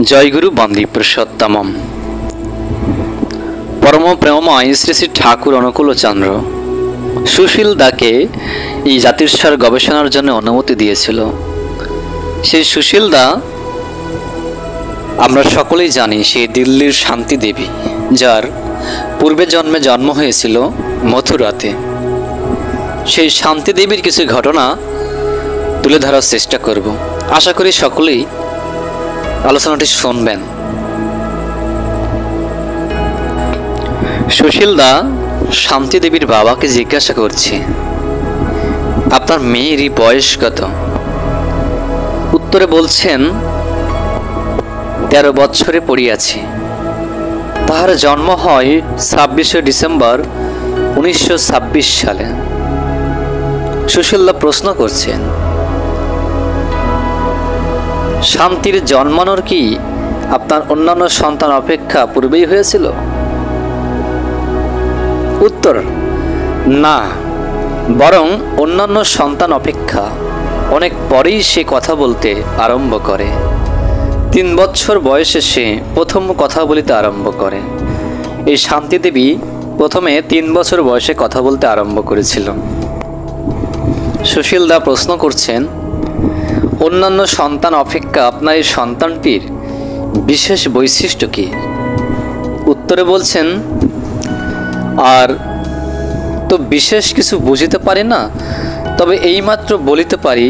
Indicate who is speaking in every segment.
Speaker 1: জয়গুরু বন্দী পুরুষোত্তমম। পরম প্রেমময় শ্রী শ্রী ঠাকুর অনুকূল চন্দ্র সুশীল দাকে এই জাতিস্বর গবেষণার জন্য অনুমতি দিয়েছিল। সেই সুশীল দা আমরা সকলেই জানি সেই দিল্লির শান্তি দেবী, যার পূর্বে জন্মে জন্ম হয়েছিল মথুরাতে। সেই শান্তি দেবীর কিছু ঘটনা তুলে ধরার চেষ্টা করব। আশা করি সকলেই আলোচনাটি শুনবেন। সুশীল দা শান্তি দেবীর বাবাকে জিজ্ঞাসা করছে, আপনার মেয়েরই বয়স কত? উত্তরে বলছেন 13 বছরে পড়িয়াছে। তাহার জন্ম হয় 26শে ডিসেম্বর 1926 সালে। সুশীল দা প্রশ্ন করছেন, শান্তির জন্মানোর কি আপনার অন্যান্য সন্তান অপেক্ষা পূর্বেই হয়েছিল? উত্তর, না, বরং অন্যান্য সন্তান অপেক্ষা অনেক পরেই সে কথা বলতে আরম্ভ করে। 3 বছর বয়সে সে প্রথম কথা বলিতে আরম্ভ করে। এই শান্তি দেবী প্রথমে 3 বছর বয়সে কথা বলতে আরম্ভ করেছিল। সুশীল দা প্রশ্ন করছেন, অন্যান্য সন্তান অপেক্ষা আপনার এই সন্তানটির বিশেষ বৈশিষ্ট্য কি? উত্তরে বলছেন, আর তো বিশেষ কিছু বুঝিতে পারি না, তবে এইমাত্র বলিতে পারি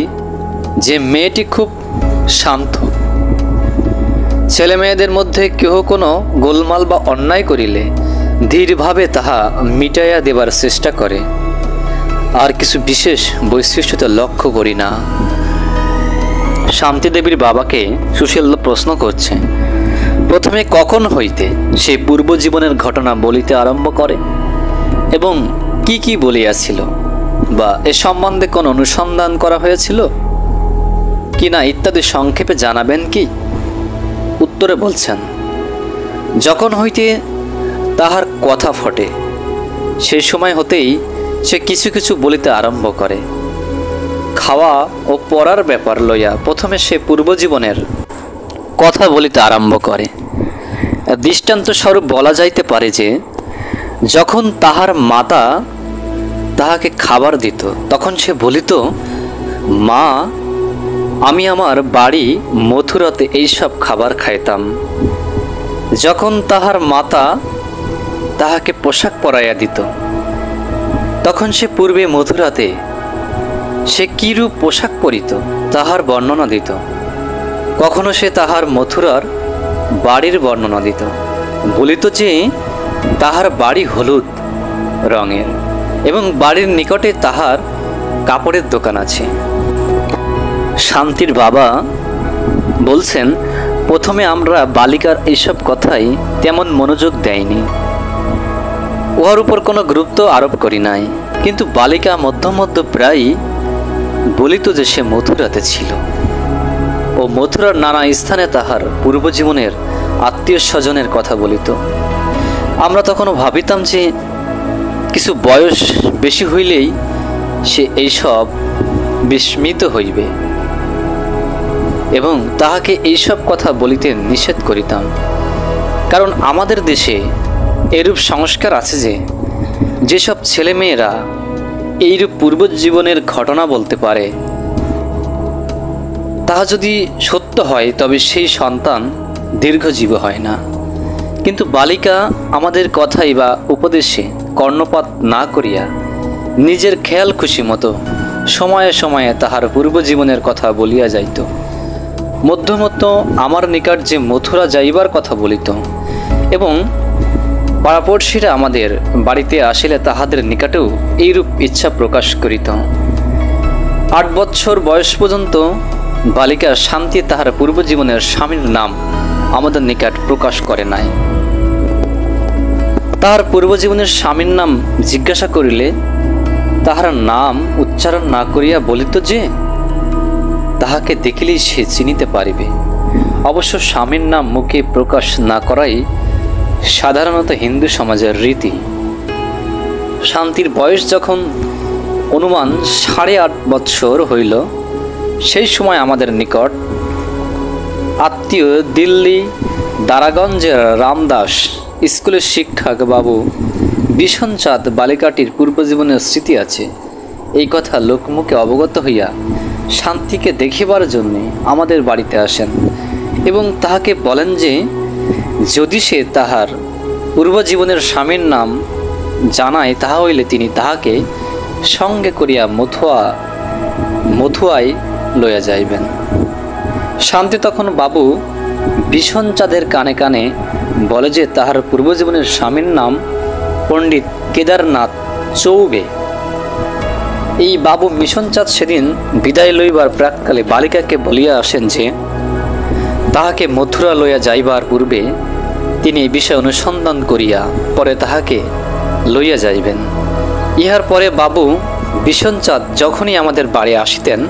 Speaker 1: যে মেয়েটি খুব শান্ত। ছেলে মেয়েদের মধ্যে কেহ কোনো গোলমাল বা অন্যায় করিলে ধীরভাবে তাহা মিটাইয়া দেবার চেষ্টা করে। আর কিছু বিশেষ বৈশিষ্ট্য লক্ষ্য করি না। শান্তি দেবীর বাবাকে সুশীল প্রশ্ন করছে, প্রথমে কখন হইতে সে পূর্ব জীবনের ঘটনা বলিতে আরম্ভ করে এবং কি কি বলিয়াছিল, বা এ সম্বন্ধে কোন অনুসন্ধান করা হয়েছিল কিনা ইত্যাদি সংক্ষেপে জানাবেন কি? উত্তরে বলছেন, যখন হইতে তাহার কথা ফটে সেই সময় হতেই সে কিছু কিছু বলিতে আরম্ভ করে। খাওয়া ও পড়ার ব্যাপার লইয়া প্রথমে সে পূর্বজীবনের কথা বলিতে আরম্ভ করে। দৃষ্টান্ত স্বরূপ বলা যাইতে পারে যে, যখন তাহার মাতা তাহাকে খাবার দিত তখন সে বলিত, মা, আমি আমার বাড়ি মথুরাতে এইসব খাবার খাইতাম। যখন তাহার মাতা তাহাকে পোশাক পরাইয়া দিত তখন সে পূর্বে মথুরাতে সে কিরূপ পোশাক পরিত তাহার বর্ণনা দিত। কখনো সে তাহার মথুরার বাড়ির বর্ণনা দিত, বলিত যে তাহার বাড়ি হলুদ রঙের এবং বাড়ির নিকটে তাহার কাপড়ের দোকান আছে। শান্তির বাবা বলছেন, প্রথমে আমরা বালিকার এইসব কথাই তেমন মনোযোগ দেয়নি, উহার উপর কোনো গুরুত্ব আরোপ করি নাই, কিন্তু বালিকা মধ্য মধ্য প্রায়ই বলিত যে সে মথুরাতে ছিল ও মথুরার নানা স্থানে তাহার পূর্বজীবনের আত্মীয় স্বজনের কথা বলিত। আমরা তখনও ভাবিতাম যে কিছু বয়স বেশি হইলেই সে এইসব বিস্মিত হইবে এবং তাহাকে এইসব কথা বলিতে নিষেধ করিতাম। কারণ আমাদের দেশে এরূপ সংস্কার আছে যে, যেসব ছেলেমেয়েরা এইরূপ পূর্বজীবনের ঘটনা বলতে পারে তাহা যদি সত্য হয় তবে সেই সন্তান দীর্ঘজীবী হয় না। কিন্তু বালিকা আমাদের কথাই বা উপদেশে কর্ণপাত না করিয়া নিজের খেয়াল খুশি মতো সময়ে সময়ে তাহার পূর্বজীবনের কথা বলিয়া যাইত। মধ্যমধ্য আমার নিকট যে মথুরা যাইবার কথা বলিত এবং পাড়াপড়শিরা আমাদের বাড়িতে আসিলে তাহাদের নিকটেও এইরূপ ইচ্ছা প্রকাশ করিত। 8 বছর বয়স পর্যন্ত বালিকা শান্তি তাহার পূর্বজীবনের স্বামীর নাম আমাদের নিকট প্রকাশ করে নাই। তাহার পূর্বজীবনের স্বামীর নাম জিজ্ঞাসা করিলে তাহার নাম উচ্চারণ না করিয়া বলিত যে তাহাকে দেখিলেই সে চিনিতে পারিবে। অবশ্য স্বামীর নাম মুখে প্রকাশ না করাই সাধারণত হিন্দু সমাজের রীতি। শান্তির বয়স যখন অনুমান 8.5 বৎসর হইল, সেই সময় আমাদের নিকট ভারতীয় দিল্লি দারাগঞ্জের রামদাস স্কুলের শিক্ষক বাবু বিশনচাঁদ বালিকাটির পূর্বজীবনের স্মৃতি আছে, এই কথা লোকমুখে অবগত হইয়া শান্তিকে দেখিবার জন্যে আমাদের বাড়িতে আসেন এবং তাহাকে বলেন যে যদি সে তাহার পূর্বজীবনের স্বামীর নাম জানায় তাহা হইলে তিনি তাহাকে সঙ্গে করিয়া মথুয়ায় লইয়া যাইবেন। শান্তি তখন বাবু বিশনচাঁদের কানে কানে বলে যে তাহার পূর্বজীবনের স্বামীর নাম পণ্ডিত কেদারনাথ চৌবে। এই বাবু বিশনচাঁদ সেদিন বিদায় লইবার প্রাককালে বালিকাকে বলিয়া আসেন যে তাহাকে মথুরা লইয়া যাইবার পূর্বে তিনি এই বিষয়ে অনুসন্ধান করিয়া পরে তাহাকে লইয়া যাইবেন। ইহার পরে বাবু বিশনচাঁদ যখনই আমাদের বাড়ি আসিতেন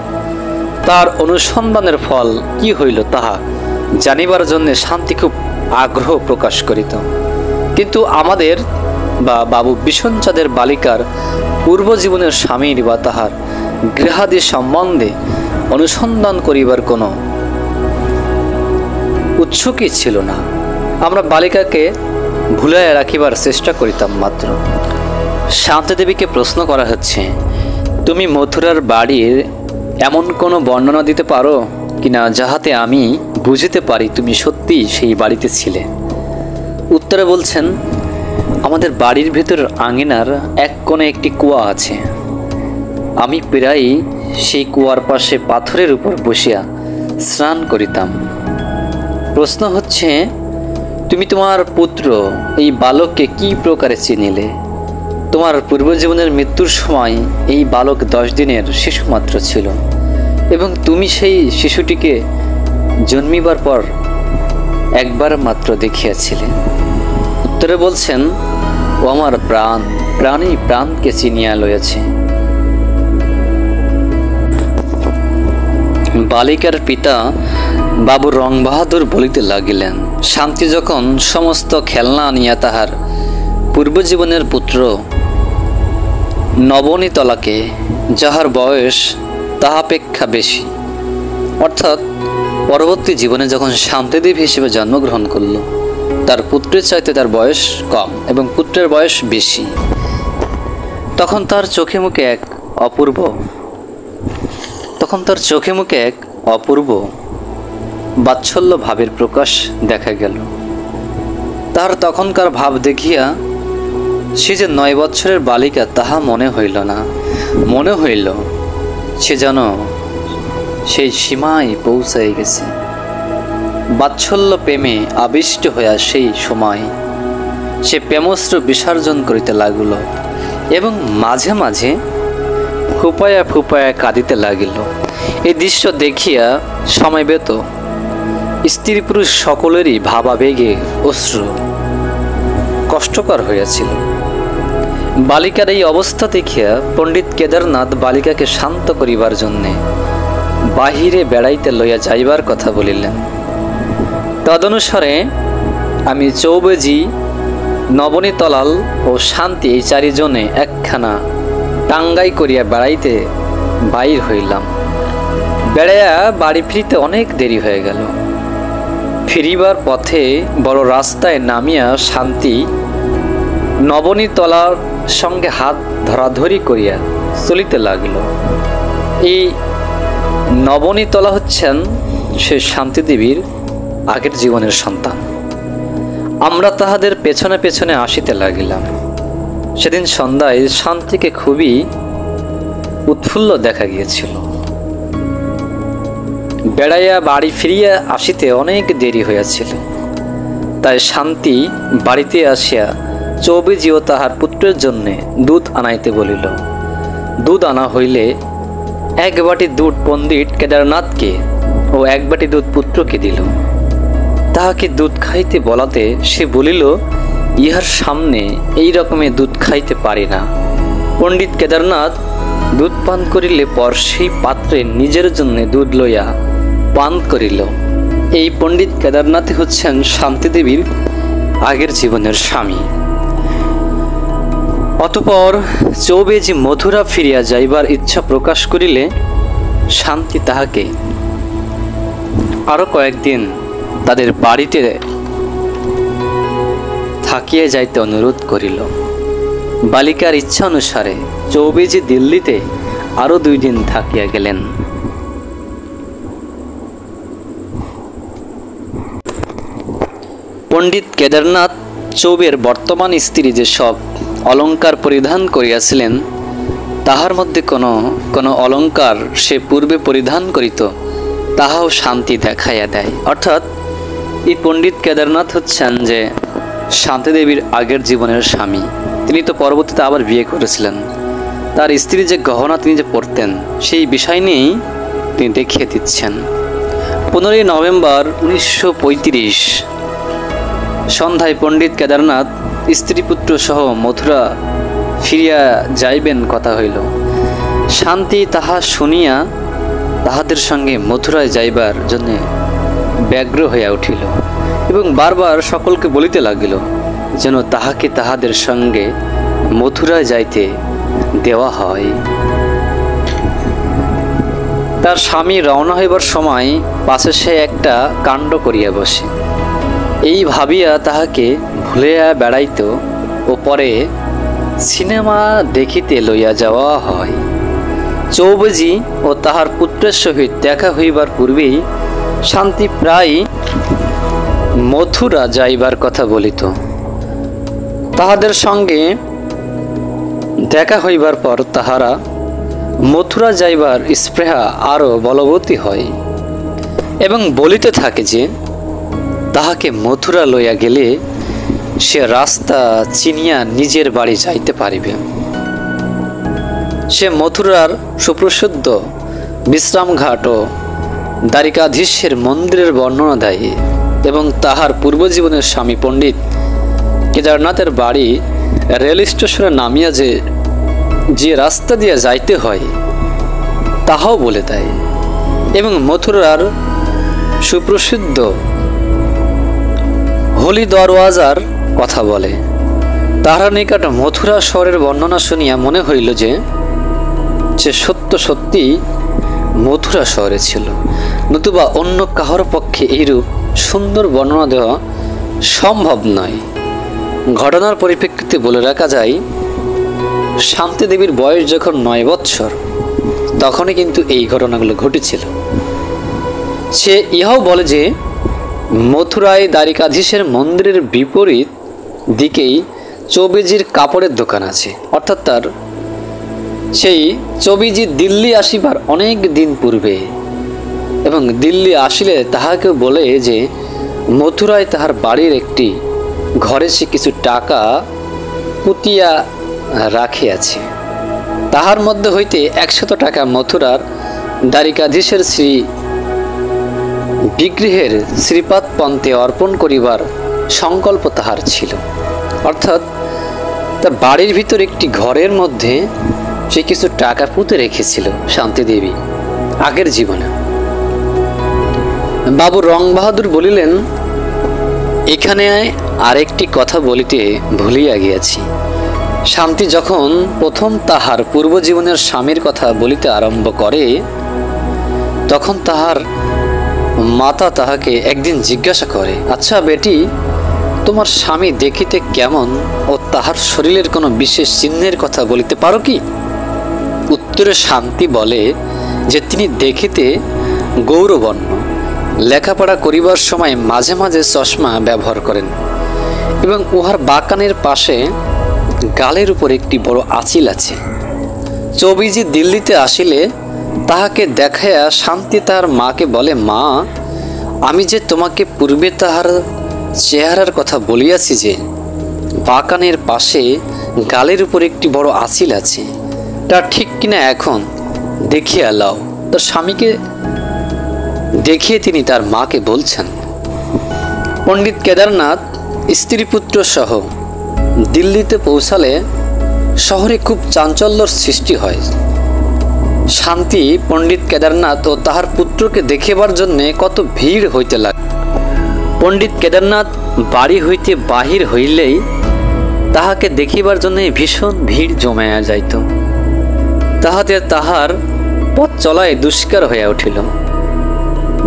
Speaker 1: তার অনুসন্ধানের ফল কি হইল তাহা জানিবার জন্য শান্তি খুব আগ্রহ প্রকাশ করিত, কিন্তু আমাদের বা বাবু বিশনচাঁদের বালিকার পূর্বজীবনের স্বামীর বা তাহার গৃহাদি সম্বন্ধে অনুসন্ধান করিবার কোনো উৎসুকই ছিল না। আমরা বালিকাকে ভুলাইয়া রাখিবার চেষ্টা করিতাম মাত্র। শান্তিদেবীকে প্রশ্ন করা হচ্ছে, তুমি মথুরার বাড়ির এমন কোনো বর্ণনা দিতে পারো কিনা যাহাতে আমি বুঝিতে পারি তুমি সত্যিই সেই বাড়িতে ছিলে? উত্তরে বলছেন, আমাদের বাড়ির ভেতর আঙিনার এক কোণে একটি কুয়া আছে। আমি প্রায়ই সেই কুয়ার পাশে পাথরের উপর বসিয়া স্নান করিতাম। প্রশ্ন হচ্ছে, তুমি তোমার পুত্র এই বালককে কি প্রকারে চিনিলে? তোমার পূর্বজীবনের মৃত্যুর সময় এই বালক 10 দিনের শিশু মাত্র ছিল এবং তুমি সেই শিশুটিকে জন্মিবার পর একবার মাত্র দেখিয়াছিলে। উত্তরে বলছেন, ও আমার প্রাণী প্রাণকে চিনিয়া লইয়াছে। বালিকার পিতা বাবু রং বাহাদুর বলিতে লাগিলেন, শান্তি যখন সমস্ত খেলনা আনিয়া তাহার পূর্বজীবনের পুত্র নবনীতলাকে, যাহার বয়স তাহাপেক্ষা বেশি, অর্থাৎ পরবর্তী জীবনে যখন শান্তিদেবী হিসেবে জন্মগ্রহণ করল, তার পুত্রের চাইতে তার বয়স কম এবং পুত্রের বয়স বেশি, তখন তার চোখে মুখে এক অপূর্ব বাৎসল্য ভাবের প্রকাশ দেখা গেল। তাহার তখনকার ভাব দেখিয়া সে যে 9 বৎসরের বালিকা তাহা মনে হইল না। মনে হইল সে যেন সেই সীমায় পৌঁছাই গেছে। বাৎসল্য প্রেমে আবিষ্ট হইয়া সেই সময় সে প্রেমস্ত্র বিসর্জন করিতে লাগিল এবং মাঝে মাঝে ফুপায়া ফুপায়া কাঁদিতে লাগিল। এই দৃশ্য দেখিয়া সময়বেত স্ত্রী পুরুষ সকলেরই ভাবাবেগে অশ্রু কষ্টকর হইয়াছিল। বালিকার এই অবস্থা দেখিয়া পণ্ডিত কেদারনাথ বালিকাকে শান্ত করিবার জন্যে বাহিরে বেড়াইতে লইয়া যাইবার কথা বলিলেন। তদনুসারে আমি চৌবেজি, নবনীতলাল ও শান্তি এই 4 জনে একখানা টাঙ্গাই করিয়া বেড়াইতে বাইর হইলাম। বেড়াইয়া বাড়ি ফিরিতে অনেক দেরি হয়ে গেল। ফিরিবার পথে বড় রাস্তায় নামিয়া শান্তি নবনীতলার সঙ্গে হাত ধরাধরি করিয়া চলিতে লাগিল। এই নবনীতলা হচ্ছেন সে শান্তিদেবীর আগের জীবনের সন্তান। আমরা তাহাদের পেছনে পেছনে আসিতে লাগিলাম। সেদিন সন্ধ্যায় শান্তিকে খুবই উৎফুল্ল দেখা গিয়েছিল। বেড়াইয়া বাড়ি ফিরিয়া আসিতে অনেক দেরি হইয়াছিল, তাই শান্তি বাড়িতে আসিয়া চৌবেজি ও তাহার পুত্রের জন্যে দুধ আনাইতে বলিল। দুধ আনা হইলে 1 বাটি দুধ পণ্ডিত কেদারনাথকে ও 1 বাটি দুধ পুত্রকে দিল। তাহাকে দুধ খাইতে বলাতে সে বলিল, ইহার সামনে এই রকমের দুধ খাইতে পারি না। পণ্ডিত কেদারনাথ দুধ পান করিলে পর সেই পাত্রে নিজের জন্য দুধ লইয়া পান করিল। এই পণ্ডিত কেদারনাথ হচ্ছেন শান্তিদেবীর আগের জীবনের স্বামী। অতঃপর চৌবেজি মথুরা ফিরিয়া যাইবার ইচ্ছা প্রকাশ করিলে শান্তি তাহাকে আরো কয়েকদিন তাদের বাড়িতে থাকিয়া যাইতে অনুরোধ করিল। বালিকার ইচ্ছা অনুসারে চৌবেজি দিল্লিতে আরো 2 দিন থাকিয়া গেলেন। পণ্ডিত কেদারনাথ চৌবের বর্তমান স্ত্রী যে সব অলঙ্কার পরিধান করিয়াছিলেন, তাহার মধ্যে কোনো অলঙ্কার সে পূর্বে পরিধান করিত, তাহাও শান্তি দেখাইয়া দেয়। অর্থাৎ এই পণ্ডিত কেদারনাথ হচ্ছেন যে শান্তি দেবীর আগের জীবনের স্বামী। তিনি তো পরবর্তীতে আবার বিয়ে করেছিলেন। তার স্ত্রী যে গহনা তিনি যে পরতেন, সেই বিষয় নিয়েই তিনি দেখিয়ে দিচ্ছেন। 15 নভেম্বর 1935 সন্ধ্যায় পণ্ডিত কেদারনাথ স্ত্রী পুত্র সহ মথুরা ফিরিয়া যাইবেন কথা হইল। শান্তি তাহা শুনিয়া তাহাদের সঙ্গে মথুরায় যাইবার জন্য ব্যগ্র হইয়া উঠিল এবং বারবার সকলকে বলিতে লাগিল যেন তাহাকে তাহাদের সঙ্গে মথুরায় যাইতে দেওয়া হয়। তার স্বামী রওনা হইবার সময় পাশে সে একটা কাণ্ড করিয়া বসে, এই ভাবিয়া তাহাকে ভুলিয়া বেড়াইত ও পরে সিনেমা দেখিতে লইয়া যাওয়া হয়। চৌবেজি ও তাহার পুত্রের সহিত দেখা হইবার পূর্বেই শান্তি প্রায় মথুরা যাইবার কথা বলিত। তাহাদের সঙ্গে দেখা হইবার পর তাহারা মথুরা যাইবার স্পৃহা আরো বলবতী হয় এবং বলিতে থাকে যে তাহাকে মথুরা লইয়া গেলে সে রাস্তা চিনিয়া নিজের বাড়ি যাইতে পারিবে। সে মথুরার সুপ্রসিদ্ধ বিশ্রামঘাট ও দ্বারিকাধীশের মন্দিরের বর্ণনা দেয় এবং তাহার পূর্বজীবনের স্বামী পণ্ডিত কেদারনাথের বাড়ি রেল স্টেশনে নামিয়া যে রাস্তা দিয়ে যাইতে হয় তাহাও বলে দেয় এবং মথুরার সুপ্রসিদ্ধ হোলি দরওয়াজার কথা বলে। তাহার নিকট মথুরা শহরের বর্ণনা শুনিয়া মনে হইল যে সে সত্যি মথুরা শহরে ছিল, নতুবা অন্য কাহার পক্ষে এইরূপ সুন্দর বর্ণনা দেওয়া সম্ভব নয়। ঘটনার পরিপ্রেক্ষিতে বলে রাখা যায়, শান্তি দেবীর বয়স যখন 9 বৎসর তখনই কিন্তু এই ঘটনাগুলো ঘটেছিল। সে ইহাও বলে যে মথুরায় দ্বারিকাধীশের মন্দিরের বিপরীত দিকেই চৌবেজির কাপড়ের দোকান আছে। অর্থাৎ তার সেই চৌবেজি দিল্লি আসিবার অনেক দিন পূর্বে এবং দিল্লি আসিলে তাহাকে বলে যে মথুরায় তাহার বাড়ির একটি ঘরে সে কিছু টাকা পুতিয়া রাখিয়াছে, তাহার মধ্যে হইতে 100 টাকা মথুরার দ্বারিকাধীশের শ্রী বিগ্রহের শ্রীপাদ পন্থে অর্পণ করিবার সংকল্প তাহার ছিল। অর্থাৎ তার বাড়ির ভিতর একটি ঘরের মধ্যে সে কিছু টাকা পুঁতে রেখেছিল শান্তি দেবী আগের জীবনে। বাবু রং বাহাদুর বলিলেন, এখানে আরেকটি কথা বলিতে ভুলিয়া গিয়াছি। শান্তি যখন প্রথম তাহার পূর্বজীবনের স্বামীর কথা বলিতে আরম্ভ করে, তখন তাহার মাতা তাহাকে একদিন জিজ্ঞাসা করে, আচ্ছা বেটি, তোমার স্বামী দেখিতে কেমন ও তাহার শরীরের কোনো বিশেষ চিহ্নের কথা বলিতে পারো কি? উত্তরে শান্তি বলে যে তিনি দেখিতে গৌরবর্ণ, লেখাপড়া করিবার সময় মাঝে মাঝে চশমা ব্যবহার করেন এবং উহার বাকানের পাশে গালের উপর একটি বড় আঁচিল আছে। চৌবেজি দিল্লিতে আসিলে তাহাকে দেখাইয়া শান্তি তাহার মাকে বলে, মা, আমি যে তোমাকে পূর্বে তাহার চেহারার কথা বলিয়াছি যে বাকানের পাশে গালের উপর একটি বড় আঁচিল আছে, তা ঠিক কিনা এখন দেখিয়া লাও। তার স্বামীকে দেখিয়ে তিনি তার মাকে বলছেন। পণ্ডিত কেদারনাথ স্ত্রী পুত্র সহ দিল্লিতে পৌঁছালে শহরে খুব চাঞ্চল্যর সৃষ্টি হয়। শান্তি পণ্ডিত কেদারনাথ ও তাহার পুত্রকে দেখিবার জন্য কত ভিড় হইতে লাগে। পণ্ডিত কেদারনাথ বাড়ি হইতে বাহির হইলেই তাহাকে দেখিবার জন্য ভীষণ ভিড় জমাইয়া যাইত। তাহাতে তাহার পথ চলায় দুষ্কার হইয়া উঠিল।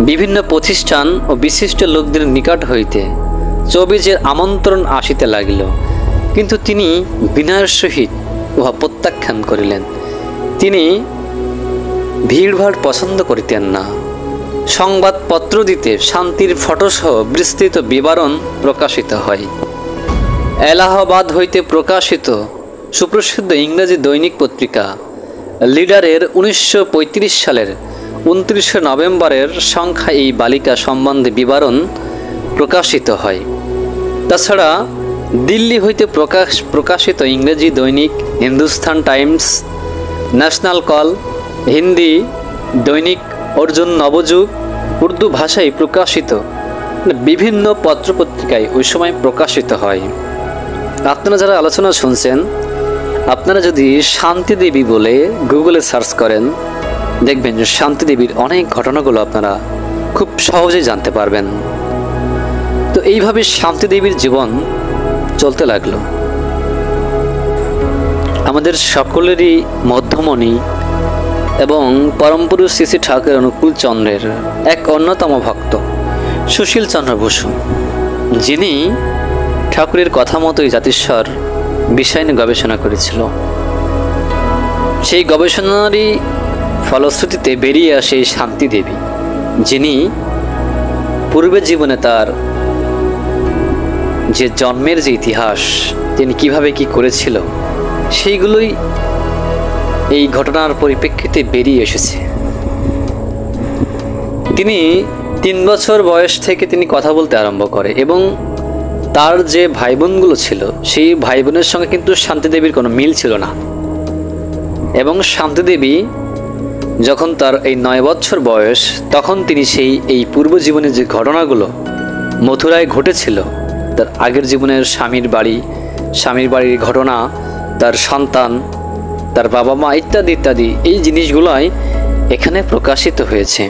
Speaker 1: বিভিন্ন প্রতিষ্ঠান ও বিশিষ্ট লোকদের নিকট হইতে চবিজের আমন্ত্রণ আসিতে লাগিল, কিন্তু তিনি বিনয়ের সহিত উহা প্রত্যাখ্যান করিলেন। তিনি ভিড়ভাড় পছন্দ করিতেন না। সংবাদপত্র দিতে শান্তির ফটোসহ বিস্তৃত বিবরণ প্রকাশিত হয়। এলাহাবাদ হইতে প্রকাশিত সুপ্রসিদ্ধ ইংরেজি দৈনিক পত্রিকা লিডারের 1935 সালের 29 নভেম্বরের সংখ্যা এই বালিকা সম্বন্ধে বিবরণ প্রকাশিত হয়। তাছাড়া দিল্লি হইতে প্রকাশিত ইংরেজি দৈনিক Hindustan Times, national call, Hindi দৈনিক অর্জুন নবযুগ, উর্দু ভাষায় প্রকাশিত বিভিন্ন পত্রপত্রিকায় ওই সময় প্রকাশিত হয়। আপনারা যারা আলোচনা শুনছেন, আপনারা যদি শান্তি দেবী বলে গুগলে সার্চ করেন, দেখবেন যে শান্তি দেবীর অনেক ঘটনাগুলো আপনারা খুব সহজেই জানতে পারবেন। তো এইভাবে শান্তি দেবীর জীবন চলতে লাগলো। আমাদের সকলেরই মধ্যমণি এবং পরমপুরুষ শ্রী শ্রী ঠাকুর অনুকূল চন্দ্রের এক অন্যতম ভক্ত সুশীল চন্দ্র বসু, যিনি ঠাকুরের কথা মতোই জাতিস্বর বিষয় নিয়ে গবেষণা করেছিল। সেই গবেষণারই ফলশ্রুতিতে বেরিয়ে আসে এই শান্তি দেবী, যিনি পূর্বের জীবনে তার যে জন্মের যে ইতিহাস, তিনি কিভাবে কি করেছিল, সেইগুলোই এই ঘটনার পরিপ্রেক্ষিতে বেরিয়ে এসেছে। তিনি 3 বছর বয়স থেকে তিনি কথা বলতে আরম্ভ করে এবং তার যে ভাই বোনগুলো ছিল, সেই ভাই বোনের সঙ্গে কিন্তু শান্তি দেবীর কোনো মিল ছিল না। এবং শান্তি দেবী যখন তার এই 9 বছর বয়স, তখন তিনি এই পূর্ব জীবনের যে ঘটনাগুলো মথুরায় ঘটেছিল, তার আগের জীবনের স্বামীর বাড়ির ঘটনা, তার সন্তান, তার বাবা মা ইত্যাদি ইত্যাদি, এই জিনিসগুলোই এখানে প্রকাশিত হয়েছে।